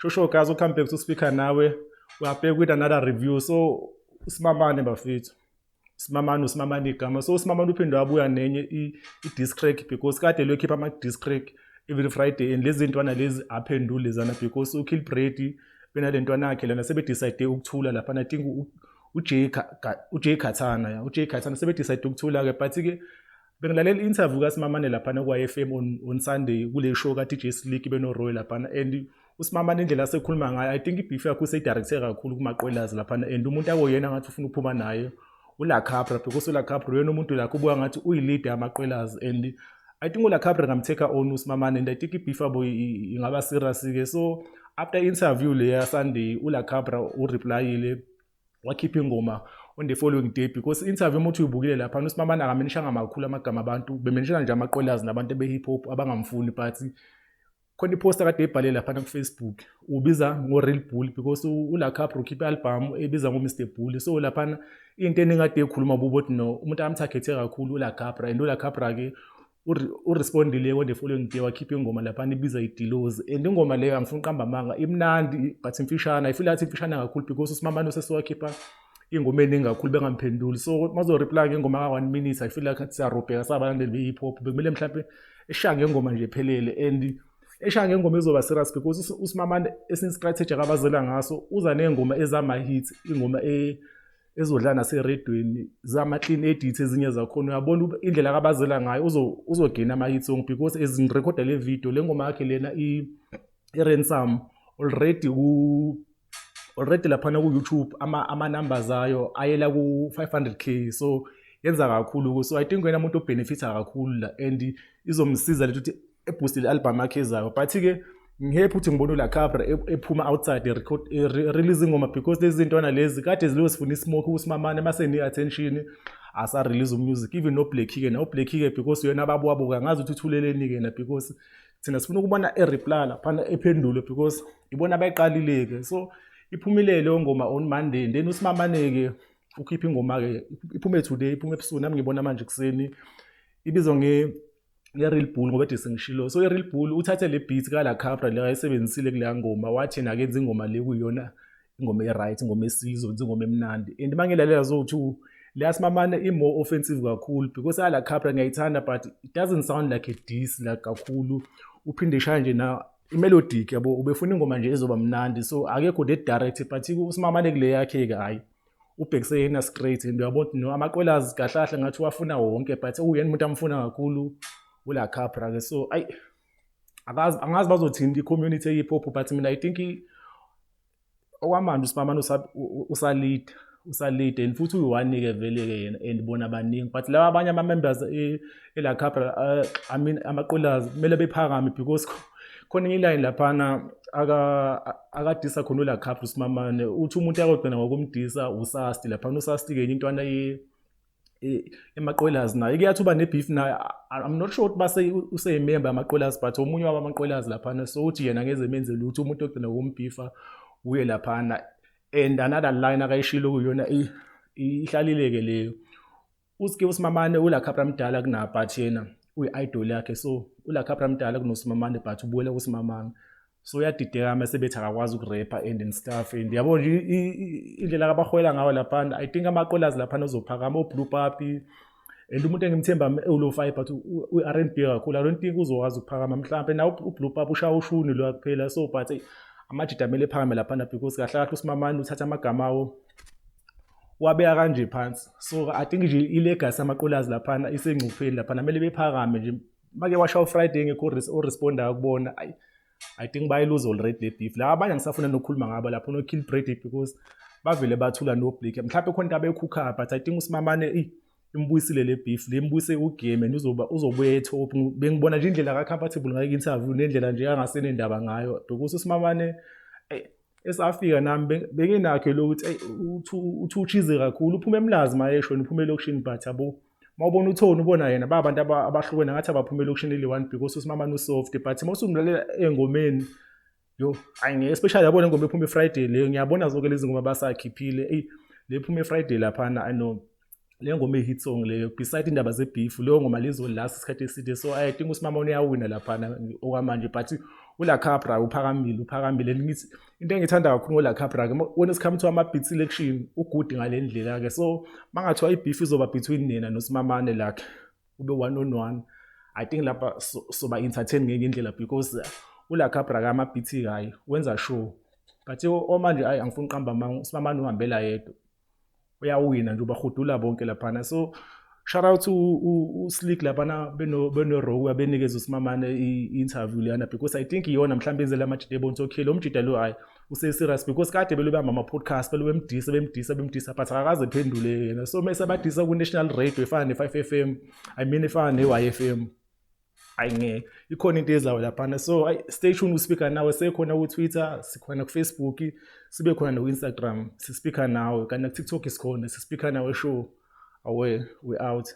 shosho guys come back to speaker nawe we are back with another review. So usimamane bafethu usimamane igama. So usimamane uphinde wabuya nenye i-disc track because kade lo keep ama-disc track every Friday and lezi ntwana lezi aphendule zana because uKill Brady benale ntwana yakhe lana sebedecide ukuthula lapha. I think uJay Khatana uJay Khatana sebedecide ukuthula ke but ke bengilalela interview kaSimamane lapha kwa FM on Sunday kule show ka DJ Slick beno Roy lapha and uSimamane indlela asekhuluma ngayo I think ibeef yakhe useyidirector kakhulu kumaqwelazi lapha and umuntu akoyena ngathi ufuna ukuphuma naye uLa Capra because uLa Capra yena umuntu la kubuka ngathi uyileader yamaqwelazi and I think uLa Capra ngamteka on uSimamane and I think ibeef abo ingaba serious ke. So after interview le ya Sunday uLa Capra ureplyile wakhipha ingoma on the following day because interview umuntu uyibukile lapha uSimamane akamenishanga amakhulu amagama abantu bemenishana nje amaqwelazi nabantu behip hop abangamfuni but khona iposter kade ebhale lapha ku Facebook ubiza ngo Real Bull because uLa Capra ukhipha album ebiza ngo Mr Bull. So lapha into eningade ekhuluma bubothi no umuntu amthagethe kakhulu uLa Capra and uLa Capra ke urespondile on the following day wakhipha ingoma lapha ibiza iDiloz and ingoma leyo angifuni uqamba amanga imnandi but imfishana I feel like imfishana kakhulu because uSimamane sesiwakhipha ingoma eningi kakhulu bengamphenduli. So mazo reply ngengoma ka 1 minute I feel like athi siyarobheka sabalandeli be-hip hop bekumele mhlawumbe eshaya ngengoma nje phelele and eshaya ngengoma ezoba serious because uSimamane esin strategy akabazela ngaso uza nengoma ezama hits ingoma ezodlana naseredweni zama clean edits ezinye zakhona uyabona indlela akabazela ngayo uzogena ama hits song because ezirecorda le video lengoma yakhe lena iRansom already lapha ku YouTube ama numbers ayo ayela ku 500k. So yenza kakhulu so I think wena umuntu obenefita kakhulu la and izomsiza lethi eboost le album yakhe ezayo but ke ngihappy ukuthi ngibona uLa Capra ephuma outside the record releasing ngoma because lezi ntwana lezi kade zilosifuna ismoke uSimamane maseni attention asa release music even no Blacky ke na Blacky ke because yena ababuka ngazi ukuthi uthuleleni ke na because thina sifuna ukubona reply lapha ephendule because ibona abayiqalile ke. So iphumile leyo ngoma on Monday then uSimamane ke ukhipha ingoma ke iphume today iphume ebusuku nami ngibona manje kuseni ibizwa Real Bull ngoba ethi sengishilo. So Real Bull uthathe le beat ka La Capra le ayisebenzisile kule ngoma wathi na kenza ingoma le kuyona ingoma eright ingoma esizwe ingoma emnandi and mangilalela zothi le Simamane more offensive kakhulu because La Capra ngiyayithanda but it doesn't sound like a diss like kakhulu uphinde shaya nje na imelodic yabo ubefuna ingoma nje ezoba mnandi. So akekho the direct but uSimamane kule yakhe ke hayi ubhekise yena straight and uyabona no amaqwelazi kahlahle ngathi wafuna wonke but uyena umuntu amfuna kakhulu uLa Capra ke. So angazi bazothini i-community hip hop but mina I think okwamanje uSimamane usalid and futhi uyi-one ke vele ke yena and bona abaningi but laba abanye ama-members eLa Capra I mean amaqwelazi kumele bephakame because khona iline laphana akadisa khona uLa Capra uSimamane uthi umuntu yakogcina ngokumdisa usasti laphana usasti ke intwana emaqwelazi naye kuyathuba nebeef naye I'm not sure base useyimember amaqwelazi but omunye wabamaqwelazi laphana so uthi yena ngeze menze lutho umuntu ogcina ngokumbeefa uye laphana and another line akayishilo kuyona ihlalileke leyo usike uSimamane uLa Capra mdala kuna but yena uyi-idol yakhe. So uLa Capra mdala kunoSimamane but ubuyela kuSimamane so uyadideka masebethi akakwazi ukurapper and stuff and yabo nje indlela abahwela ngayo lapha I think amaqwelazi lapha ozophakama oBlue Papi and umuntu engimthemba uLo5 but uR&B kakhulu I don't think uzokwazi ukuphakama mhlawumbe na uBlue Papi ushaya ushuni lo kuphela. So but amajidamele ephakame lapha because kahle kahle uSimamane uthatha amagama awo wabeka kanje phansi. So I think nje ilegacy amaqwelazi lapha isengcupheni lapha kumele bephakame nje make washa uFriday ngekho responda ukubona I think bayiluze already le beef la abanye ngisafuna nokukhuluma ngabo lapho no Kill Brady because bavele bathula no Blacky mhlawumbe khona into abekhukha but I think uSimamane imbuyisile le beef le imbuyise ugame and uzobuya etop bengibona nje indlela ka comfortable ngayo interview nendlela nje angasene indaba ngayo because uSimamane esafika nami benginakho lokuthi uthuchize kakhulu uphume emlazi mayesho uphume lokushini but yabo mawubona uThoni ubona yena babantu abahlukene ngathi abaphuma elokushini eli-1 because uSimamane usoft but mawusumlalela engomeni yo ayingeke especially yabona ingoma ephuma eFriday leyo ngiyabona zonke lezi ngoma basakhiphile le phuma eFriday laphana I know le ngoma ehit song leyo beside indaba zebeef leyo ngoma lezo last isikhathi eside. So I think uSimamane uyawina laphana okwamanje but ula Capra uphakamile ngithi into engithanda kakhulu ngola Capra ke when it comes to ama beat selection ugudi ngalendlela ke so mangathiwa ibeef izoba between nina noSimamane like ube 1-on-1 I think lapha soba entertain ngenye indlela because ula Capra ka ama beat kayi wenza show but omanje angifuni uqamba manga uSimamane uhambela yedwa uyawina nje ubahudula bonke lapha so shout out to Slick lapha beno Rowe abenikeza uSimamane i-interview lana because I think iyona mhlawumbe enzela amajide bonke okay lo mjida lo hayi use serious because kade belubamba ama podcast bemdisa but akaze phendule yena so mase badisa ku national radio efana ne5 FM I mean efana ne-YFM ayinge ikhona into ezayo lapha so stay tuned uspeaker nawe sekhona ku Twitter sikhona ku Facebook sibe khona no Instagram sispeaker nawe kana ku TikTok isikhona sispeaker nawe show away we out